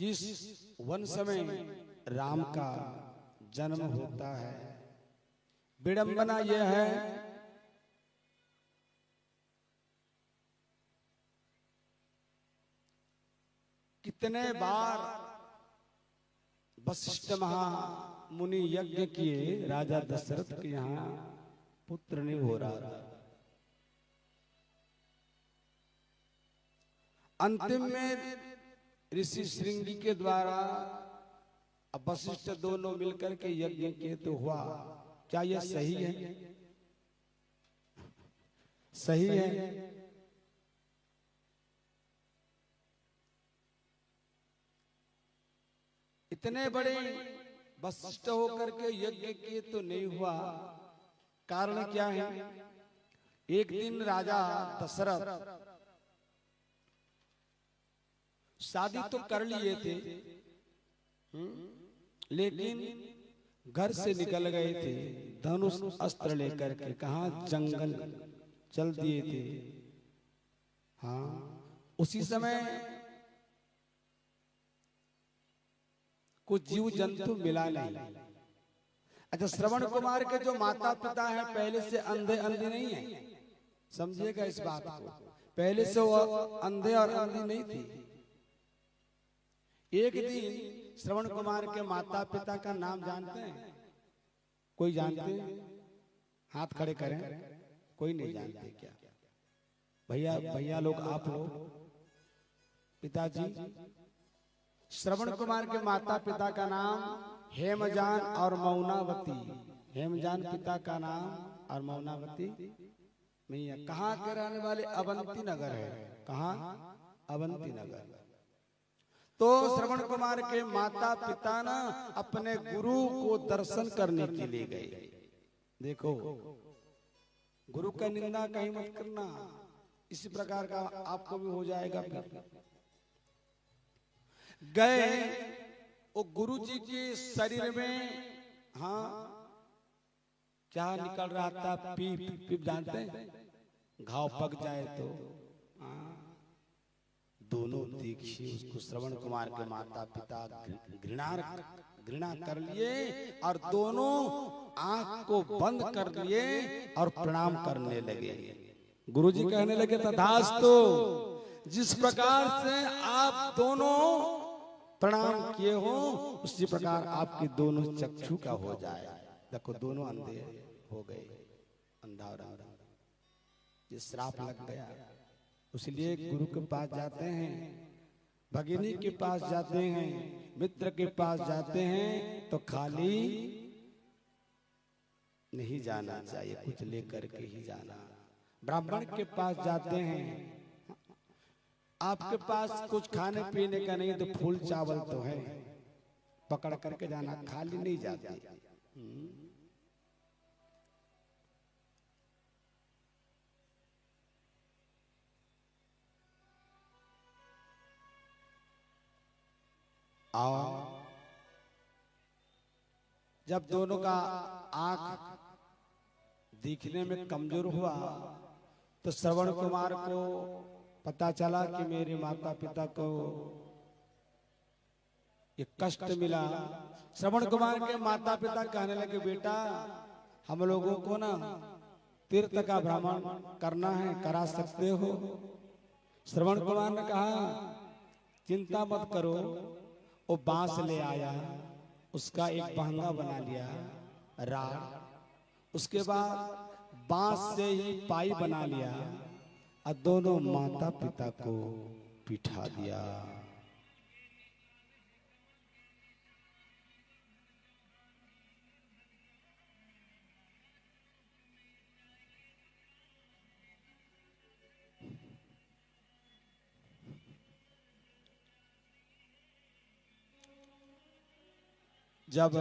जिस वंश में राम का जन्म होता है, विडंबना यह है कितने बार वशिष्ठ महामुनि यज्ञ किए, राजा दशरथ के यहाँ पुत्र नहीं हो रहा था। अंतिम में ऋषि श्रृंगी के द्वारा वशिष्ठ दोनों मिलकर के यज्ञ किए तो हुआ। क्या यह सही है? सही है। इतने बड़े वशिष्ठ होकर के यज्ञ किए तो नहीं हुआ। कारण क्या है? एक दिन राजा दशरथ शादी तो कर लिए थे, लेकिन घर से निकल गए थे धनुष अस्त्र लेकर के। कहा? जंगल चल दिए थे। हाँ, उसी समय कुछ जीव जंतु मिला नहीं। अच्छा, श्रवण कुमार के जो माता पिता हैं पहले से अंधे अंधी नहीं है, समझिएगा इस बात को। पहले से वो अंधे और अंधी नहीं थी। एक दिन श्रवण कुमार के माता पिता का नाम जानते हैं? कोई जानते? हाथ खड़े करें। कोई नहीं जानते क्या? भैया भैया लोग, आप लोग, पिताजी, श्रवण कुमार के माता पिता का नाम हेमजान और मौनावती। हेमजान पिता का नाम और मौनावती मैया। कहाँ के रहने वाले? अवंती नगर है। कहाँ? अवंती नगर। तो श्रवण कुमार के माता पिता ना अपने गुरु को दर्शन करने के लिए गए। देखो, गुरु का निंदा कहीं मत करना, इसी प्रकार का आपको भी हो जाएगा। गए, वो गुरु जी के शरीर में हाँ क्या निकल रहा था? पीप। पीप जानते हैं? घाव पक जाए तो दोनों देखिए उसको। श्रवण कुमार के माता पिता घृणा कर लिए और दोनों आंख को बंद कर लिए और प्रणाम करने लगे। गुरुजी कहने लगे, तथास्तु, जिस प्रकार से आप दोनों प्रणाम किए हो उसी प्रकार आपके दोनों चक्षु का हो जाए। देखो, दोनों अंधे हो गए, अंधा और अंधा। ये श्राप लग गया। इसलिए गुरु के पास जाते हैं, भगिनी के पास जाते हैं, मित्र के पास जाते हैं तो खाली नहीं जाना चाहिए, कुछ लेकर के ही जाना। ब्राह्मण के पास जाते हैं, आपके पास कुछ खाने पीने का नहीं तो फूल चावल तो है, पकड़ करके जाना, खाली नहीं जाते। आओ, जब दोनों का आंख दिखने में कमजोर हुआ तो श्रवण कुमार को पता चला कि मेरे माता पिता को ये कष्ट मिला। श्रवण कुमार के माता पिता कहने लगे, बेटा हम लोगों को ना तीर्थ का भ्रमण करना है, करा सकते हो? श्रवण कुमार ने कहा, चिंता मत करो। वो बांस ले आया, उसका एक बहंगा बना लिया, राड। उसके बाद बांस से ही पाई बना लिया और दोनों माता पिता को बिठा दिया। जब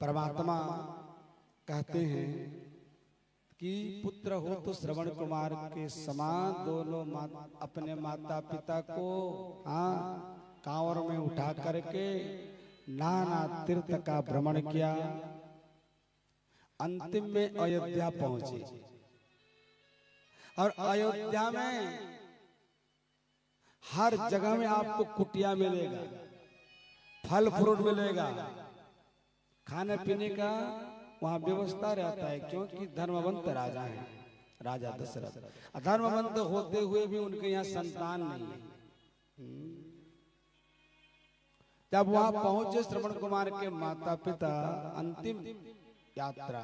परमात्मा कहते हैं कि पुत्र हो तो श्रवण कुमार के समान दोनों अपने माता पिता को कांवर में उठा करके नाना तीर्थ का भ्रमण किया। अंतिम में अयोध्या पहुंचे। और अयोध्या में हर जगह में आपको कुटिया मिलेगा, फल फ्रूट मिलेगा, खाने पीने का वहां व्यवस्था रहता है, क्योंकि धर्मवंत राजा है, राजा दशरथ। धर्मवंत होते हुए भी उनके यहाँ संतान नहीं है। जब वहां पहुंचे श्रवण कुमार के माता पिता, अंतिम यात्रा,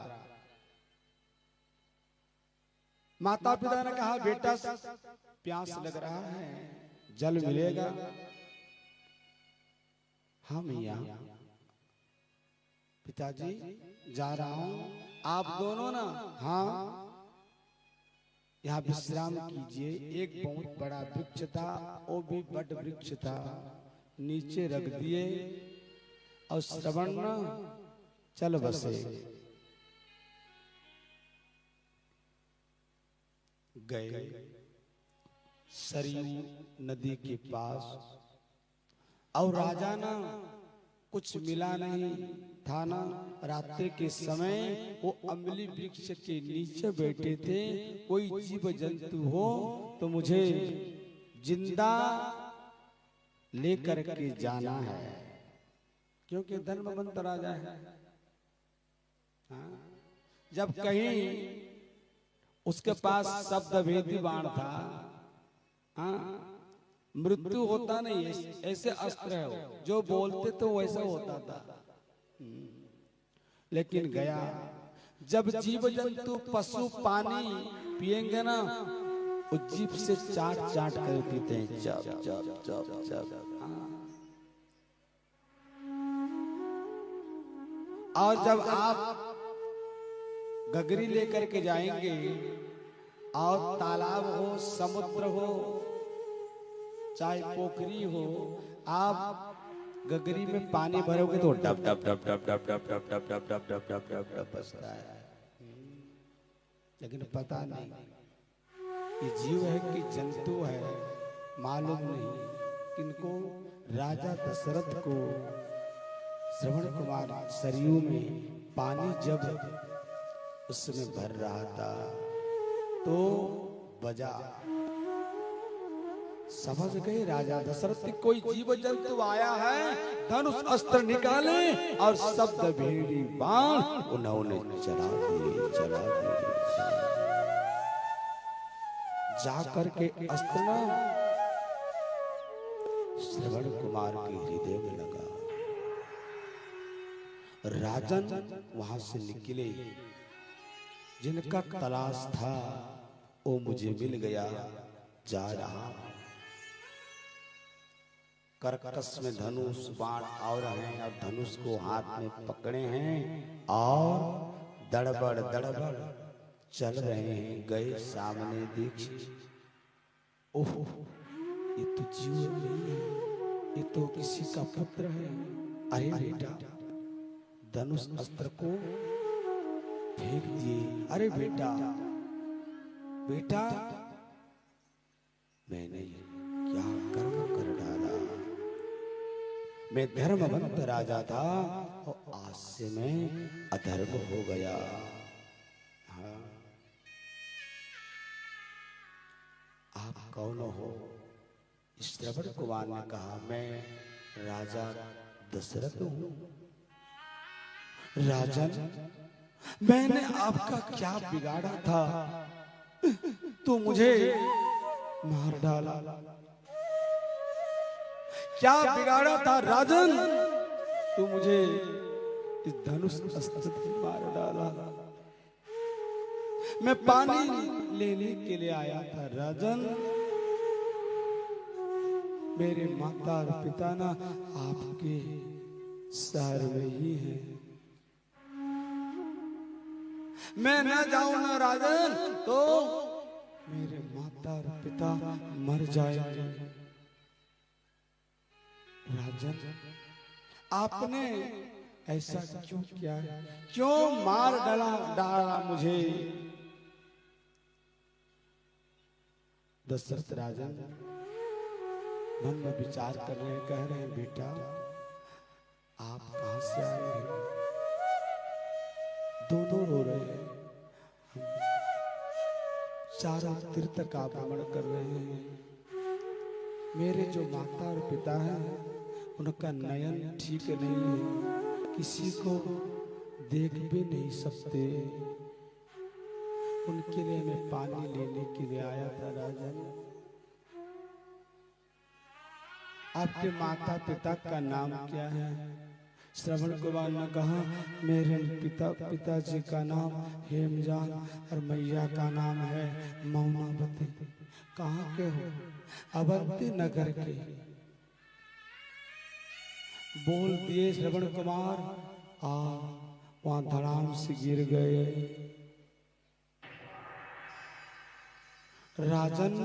माता पिता ने कहा बेटा प्यास लग रहा है, जल मिलेगा? हाँ मैया, पिताजी जा रहा हूं, आप दोनों ना हाँ यहाँ विश्राम कीजिए। एक बहुत बड़ा वृक्ष था, वो भी बड़ वृक्ष था, नीचे रख दिए और श्रवण न चल बसे। गए सरयू नदी के पास, और राजा ना कुछ मिला नहीं था ना, रात्रि के समय वो अम्ली वृक्ष के नीचे बैठे थे। कोई जीव जंतु हो तो मुझे जिंदा लेकर के जाना है, क्योंकि धर्मवंत राजा है। हाँ? जब कहीं उसके पास शब्द भेदी बाण था, हाँ, मृत्यु होता नहीं, ऐसे अस्त्र है वो, जो बोलते तो वैसा होता था। लेकिन गया, जब जीव जंतु पशु पानी पिएंगे ना, वो जीभ से चाट चाट कर पीते हैं, चप चप चप चप। और जब आप गगरी लेकर के जाएंगे और तालाब हो, समुद्र हो, चाहे पोखरी हो, आप गगरी में पानी भरोगे तो dub dub dub dub dub dub dub dub dub dub dub dub dub dub बसता है। लेकिन पता नहीं ये जीव है कि जंतु है, मालूम नहीं। किनको? राजा दशरथ को श्रवण कुमार सरयू में पानी जब उसमें भर रहा था तो बजा। समझ गए राजा दशरथ, कोई जीव जंतु आया है, धनुष अस्त्र निकाले और शब्द भेड़ी बाण उन्होंने चला दिए, चला दिए। जाकर के अस्त्र ना श्रवण कुमार के हृदय में लगा। राजन वहां से निकले, जिनका तलाश था वो मुझे मिल गया, जा रहा। करकस में धनुष बाण और हैं, और धनुष को हाथ में पकड़े हैं और दड़बड़ दड़बड़ चल रहे हैं। गए सामने देखिए, ओह ये तो जीव नहीं है, ये तो किसी का पुत्र है। अरे बेटा, धनुष अस्त्र को फेंक दिए। अरे बेटा, बेटा मैंने क्या कर्म कर डाला, मैं धर्मवंत राजा था और आज से मैं अधर्म हो गया। हाँ, आप कौन हो? श्रवण कुमार ने कहा, मैं राजा दशरथ हूं। राजन, मैंने आपका क्या बिगाड़ा था, तो मुझे मार डाला? क्या बिगाड़ा था राजन, तू मुझे इस धनुष अस्त्र से मार डाला? मैं पानी लेने के लिए आया था राजन, मेरे माता और पिता ना आपके शहर में ही है। मैं न जाऊं ना राजन तो मेरे माता और पिता मर जाएंगे। राजन, आपने ऐसा क्यों किया? क्यों मार डाला मुझे? दशरथ राजन मन में विचार कर रहे, कह रहे हैं, बेटा आप कहां से आए हैं? दोनों रो रहे हैं। चारों तीर्थ का भ्रमण कर रहे हैं। मेरे जो माता और पिता हैं उनका नयन ठीक नहीं है, किसी को देख भी नहीं सकते। उनके लिए मैं पानी लेने के लिए आया था राजन। आपके माता पिता का नाम क्या है? श्रवण कुमार ने कहा, मेरे पिताजी का नाम हेमजान और मैया का नाम है मौनावती। कहाँ के हो? अवंती नगर के। बोल दिए श्रवण कुमार, वहां धड़ाम से गिर गए। राजन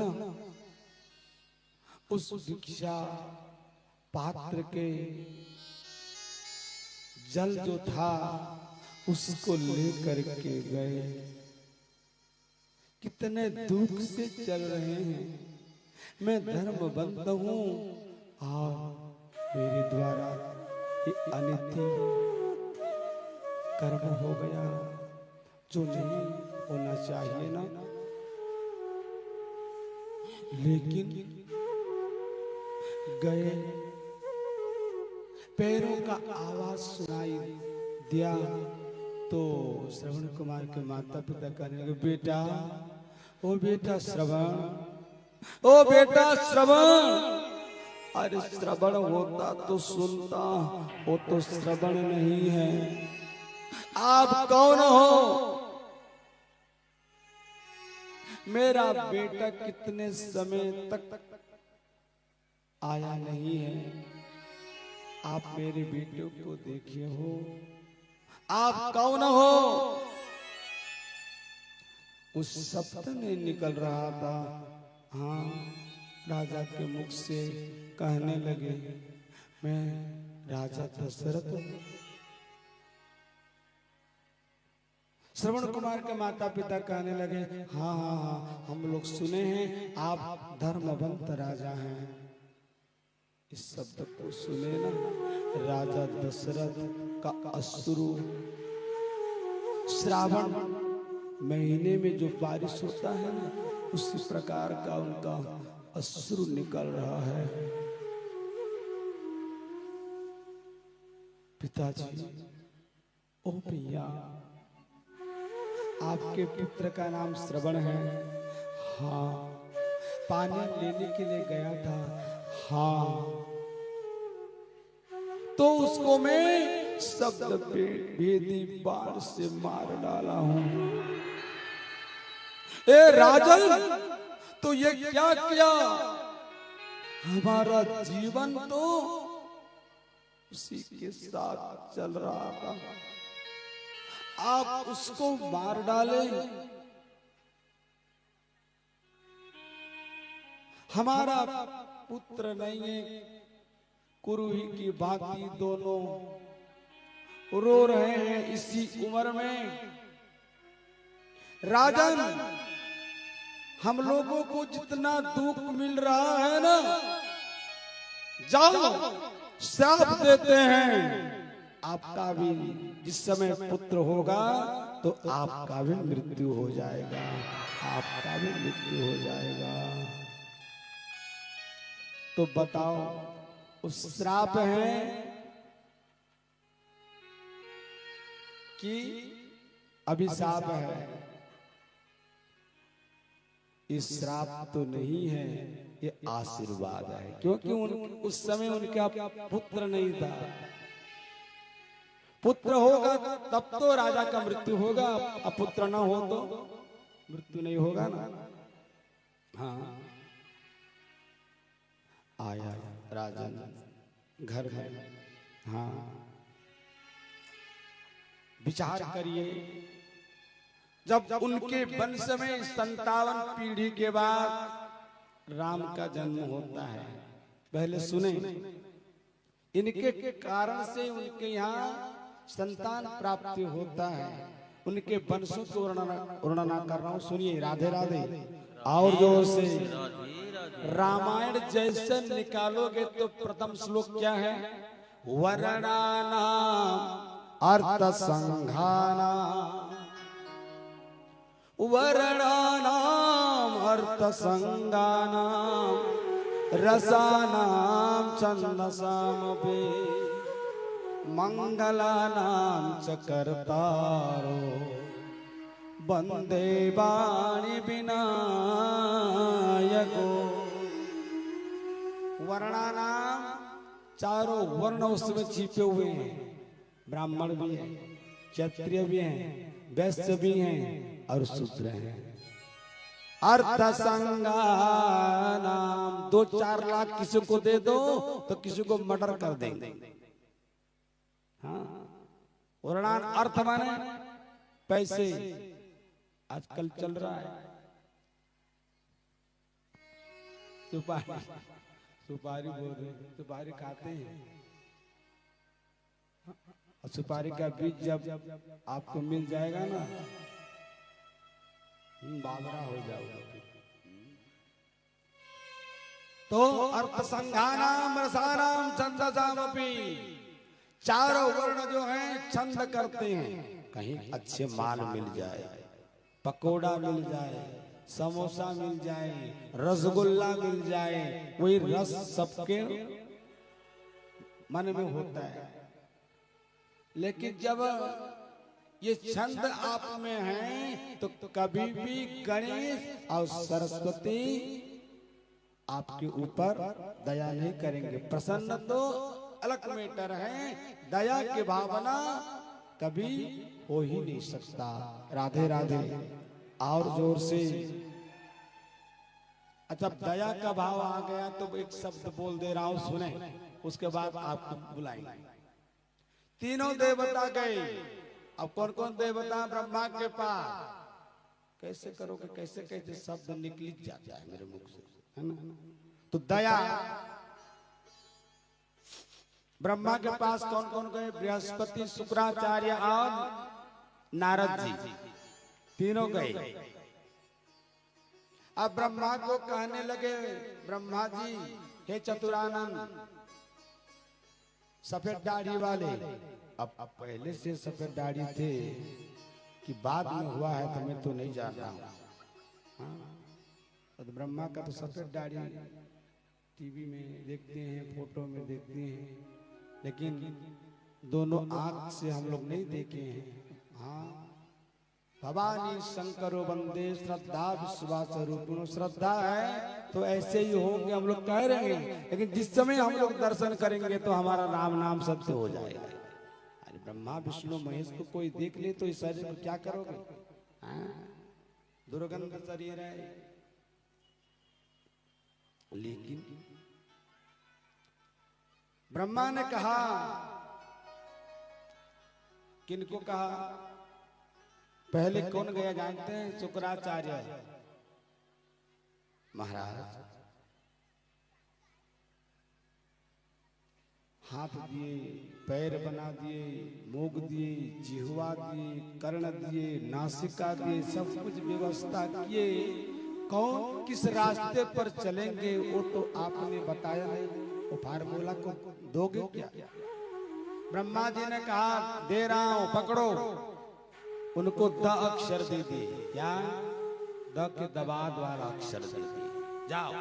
उस भिक्षा पात्र के जल जो था उसको लेकर के गए। कितने दुख से चल रहे हैं। मैं धर्मबंध हूं और मेरे द्वारा ये अनिति कर्म हो गया जो नहीं होना चाहिए ना। लेकिन गए, पैरों का आवाज सुनाई दिया तो श्रवण कुमार के माता पिता कहने लगे, बेटा, ओ बेटा श्रवण, ओ बेटा श्रवण। अरे श्रवण होता तो सुनता, वो तो श्रवण नहीं है। आप कौन हो? मेरा बेटा कितने समय तक आया नहीं है। आप मेरे बेटे को देखिए हो। आप कौन हो? उस शब्द में निकल रहा था। हाँ, राजा के मुख से कहने लगे, मैं राजा दशरथ हूं। श्रवण कुमार के माता पिता कहने लगे, हाँ हाँ हाँ, हम लोग सुने हैं आप धर्मवंत राजा हैं। इस शब्द को सुने ना, राजा दशरथ का अश्रु, श्रावण महीने में जो बारिश होता है ना, उसी प्रकार का उनका अश्रु निकल रहा है। पिताजी, ओ भैया, आपके पुत्र का नाम श्रवण है? हाँ। पानी लेने के लिए गया था? हाँ। तो उसको मैं शब्द भेदी बाण से मार डाला हूं। ए राजन, तो ये क्या किया? हमारा जीवन तो उसी के साथ चल रहा था, आप उसको मार डाले। हमारा पुत्र नहीं है। कुरुही की भांति दोनों रो रहे हैं इसी उम्र में। राजन, हम लोगों को जितना दुख मिल रहा है ना, जाओ श्राप देते हैं। आपका भी जिस समय पुत्र होगा तो आपका भी मृत्यु हो जाएगा, आपका भी मृत्यु हो जाएगा। तो बताओ, उस श्राप है कि अभिशाप है? ये श्राप तो नहीं है, ये आशीर्वाद है। क्योंकि उस समय उनका पुत्र नहीं था। पुत्र होगा तब तो राजा का मृत्यु होगा, अब पुत्र ना हो तो मृत्यु नहीं होगा ना। हाँ, आया राजन घर में। हाँ, विचार करिए, जब उनके वंश में 57 पीढ़ी के बाद राम का जन्म होता है। पहले सुने, इनके कारण से उनके यहाँ संतान प्राप्ति होता है। उनके वंशों को वर्णना कर रहा हूँ, सुनिए। राधे राधे। और जोर से रामायण जैसे निकालोगे तो प्रथम श्लोक क्या है? वर्णानाम अर्थ संघाना, वर्णानाम अर्थ संगानाम रसानाम छंदसामपि मंगलानाम च कर्तारो वंदे वाणी विनायको। वर्णानाम चारों वर्ण उसमें छिपे हुए हैं, ब्राह्मण भी हैं, क्षत्रिय भी हैं, वैश्य भी हैं और शूद्र हैं। अर्थ संगानाम 2-4 लाख किसी को दे दो तो किसी को मर्डर कर देंगे। हाँ, वर्णान अर्थ माने पैसे। आजकल चल रहा है सुपारी बोल रहे, सुपारी खाते हैं और सुपारी का बीज जब आपको मिल जाएगा ना, बाबरा हो जाओगे। तो अर्थ संघानाम रसानाम छंदसामपि, चारों वर्ण जो हैं छंद करते हैं। कहीं अच्छे माल मिल जाए, पकोड़ा मिल जाए, समोसा मिल जाए, रसगुल्ला मिल जाए, वही रस सबके मन में होता है। लेकिन जब ये छंद आप में है तो कभी भी गणेश और सरस्वती आपके ऊपर दया नहीं करेंगे। प्रसन्न तो अलग मैटर है, दया की भावना कभी हो ही नहीं सकता। राधे राधे। और जोर से। अच्छा, दया का भाव आ गया तो एक शब्द बोल दे रहा हूं, सुने, उसके बाद आपको बुलाएंगे। तीनों देवता गए। अब कौन कौन देवता? ब्रह्मा के पास। कैसे करोगे, कैसे कैसे शब्द निकल जाता है मेरे मुख से, है ना? तो दया, ब्रह्मा के पास कौन कौन गए? बृहस्पति, शुक्राचार्य और नारद जी, तीनों गए। अब ब्रह्मा को कहने लगे, ब्रह्मा जी हे चतुरानंद, सफेद दाढ़ी वाले, अब पहले से सफेद दाढ़ी थे कि बाद में हुआ है तो मैं तो नहीं जान रहा हूं। तो ब्रह्मा का तो सफेद दाढ़ी टीवी में देखते हैं, फोटो में देखते हैं, लेकिन दोनों आंख से हम लोग नहीं देखे हैं। हाँ, भवानी शंकरो वंदे श्रद्धा विश्वास रूपिणो। श्रद्धा है तो ऐसे ही होंगे, हम लोग कह रहे हैं, लेकिन जिस समय हम लोग दर्शन करेंगे तो हमारा राम नाम सत्य हो जाएगा। अरे ब्रह्मा विष्णु महेश को कोई देख ले तो इस शरीर को क्या करोगे? दुर्गंध शरीर है। लेकिन ब्रह्मा ने कहा, किनको कहा? पहले कौन गया जानते हैं? शुक्राचार्य महाराज। हाथ दिए, पैर बना दिए, मुख दिए, जिह्वा दिए, कर्ण दिए, नासिका दिए, सब कुछ व्यवस्था किए। कौन किस रास्ते पर चलेंगे वो तो आपने बताया नहीं। वो फार्मूला को दोगे क्या? ब्रह्मा जी ने कहा दे रहा हूं, पकड़ो। उनको द अक्षर दे दिए। क्या? द के दबाद वाला अक्षर दे दिए। जाओ,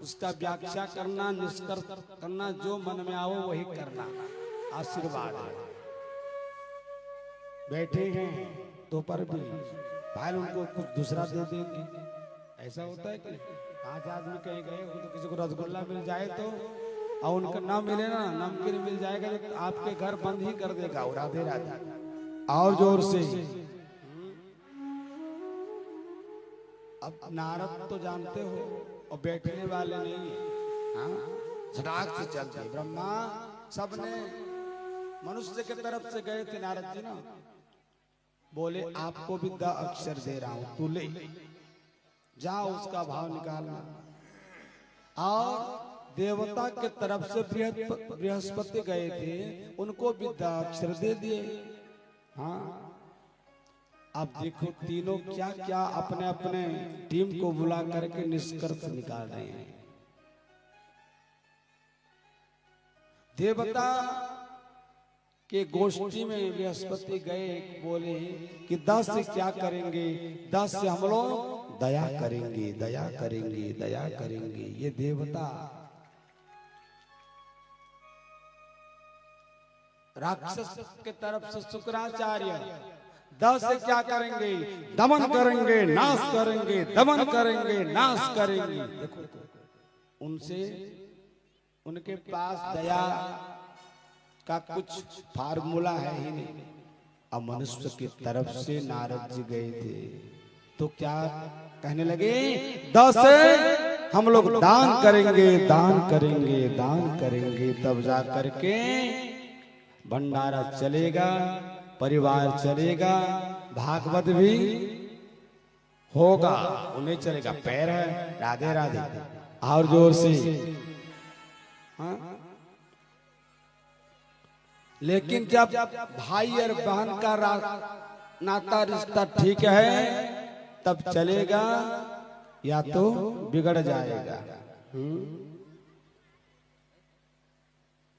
उसका व्याख्या करना, निष्कर्ष करना, जो मन में आओ वही करना। आशीर्वाद है। बैठे हैं तो पर भी भाई उनको कुछ दूसरा दे देंगे। ऐसा होता है कि 5 आदमी कहीं गए तो किसी को रसगुल्ला मिल जाए तो, और उनका ना मिले ना, नमकीन मिल जाएगा तो आपके घर बंद ही कर देगा। राधे राधे। और जोर से। अब नारद तो जानते हो और बैठने वाले नहीं है। हाँ, झटाक से चलते। ब्रह्मा सबने मनुष्य के तरफ से गए थे। नारद जी ना बोले आपको भी द अक्षर दे रहा हूं, तू ले जाओ, उसका भाव निकालना। और देवता के तरफ से बृहस्पति गए थे, उनको भी द अक्षर दे दिए। हाँ, अब देखो तीनों क्या क्या अपने अपने टीम को बुला करके निष्कर्ष निकाल रहे हैं। देवता के गोष्ठी में बृहस्पति गए, बोले कि 10 से क्या करेंगे? 10 से हम लोग दया करेंगे, दया करेंगे, दया करेंगे। ये देवता राक्षस के तरफ से शुक्राचार्य 10 से क्या करेंगे? दमन करेंगे, नाश करेंगे, दमन करेंगे, नाश करेंगे। देखो उनसे, उनके पास दया का कुछ फार्मूला है ही नहीं। अब मनुष्य की तरफ से नारद जी गए थे तो क्या कहने लगे? 10 हम लोग दान करेंगे, दान करेंगे, दान करेंगे, तब जा करके भंडारा चलेगा, परिवार चलेगा, भागवत भी होगा। उन्हें चलेगा। पैर है, राधे राधे, और जोर से। हाँ? लेकिन जब भाई और बहन का नाता रिश्ता ठीक है तब चलेगा, या तो बिगड़ जाएगा।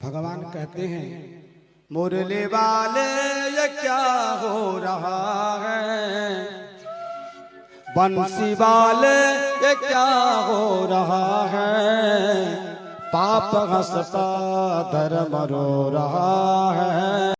भगवान कहते हैं मुरली वाले ये क्या हो रहा है, बंसी वाले ये क्या हो रहा है, पाप हंसता धर्म रो रहा है।